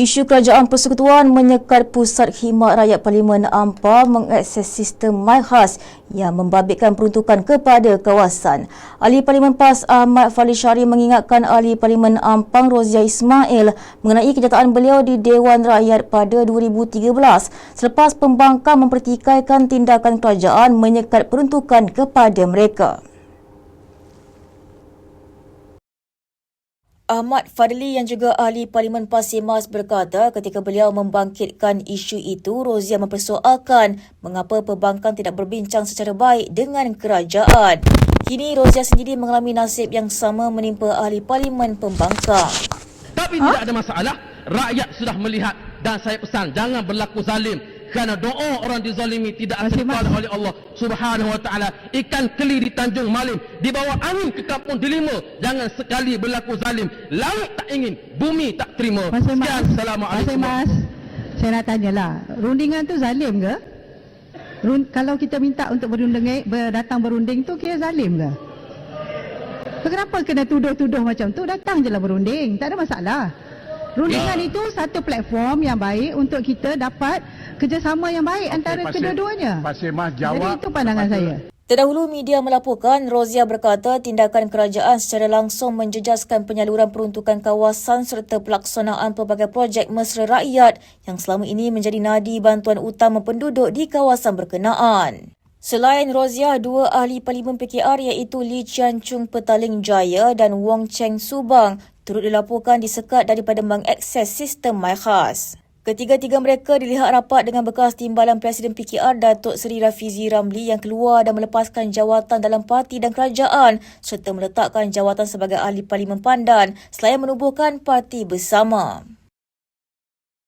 Isu Kerajaan Persekutuan menyekat Pusat Khidmat Rakyat Parlimen AMPA mengakses sistem MyKhas yang membabitkan peruntukan kepada kawasan. Ahli Parlimen PAS Ahmad Fadli Syari mengingatkan Ahli Parlimen Ampang Rozia Ismail mengenai kenyataan beliau di Dewan Rakyat pada 2013 selepas pembangkang mempertikaikan tindakan kerajaan menyekat peruntukan kepada mereka. Ahmad Fadli yang juga Ahli Parlimen PAS Semas berkata ketika beliau membangkitkan isu itu, Rozia mempersoalkan mengapa perbankan tidak berbincang secara baik dengan kerajaan. Kini Rozia sendiri mengalami nasib yang sama menimpa Ahli Parlimen pembangkang. Tapi tidak ada masalah, rakyat sudah melihat dan saya pesan jangan berlaku zalim. Kerana doa orang dizalimi tidak akan ditolak oleh Allah Subhanahu Wa Taala. Ikan keli di Tanjung Malim, di bawah angin ke Kampung Delima. Jangan sekali berlaku zalim. Langit tak ingin, bumi tak terima. Sekian, Assalamualaikum. Mas, saya nak tanyalah, rundingan tu zalim ke? Kalau kita minta untuk datang berunding tu kira zalim ke? Kenapa kena tuduh-tuduh macam tu? Datang je lah berunding, tak ada masalah. Rundingan itu satu platform yang baik untuk kita dapat kerjasama yang baik antara kedua-duanya. Jadi itu pandangan saya. Terdahulu media melaporkan Rozia berkata tindakan kerajaan secara langsung menjejaskan penyaluran peruntukan kawasan serta pelaksanaan pelbagai projek mesra rakyat yang selama ini menjadi nadi bantuan utama penduduk di kawasan berkenaan. Selain Rozia, dua ahli Parlimen PKR iaitu Lee Chian Chung Petaling Jaya dan Wong Cheng Subang turut dilaporkan disekat daripada mengakses sistem MyKhas. Ketiga-tiga mereka dilihat rapat dengan bekas Timbalan Presiden PKR Datuk Seri Rafizi Ramli yang keluar dan melepaskan jawatan dalam parti dan kerajaan serta meletakkan jawatan sebagai ahli Parlimen Pandan selain menubuhkan parti bersama.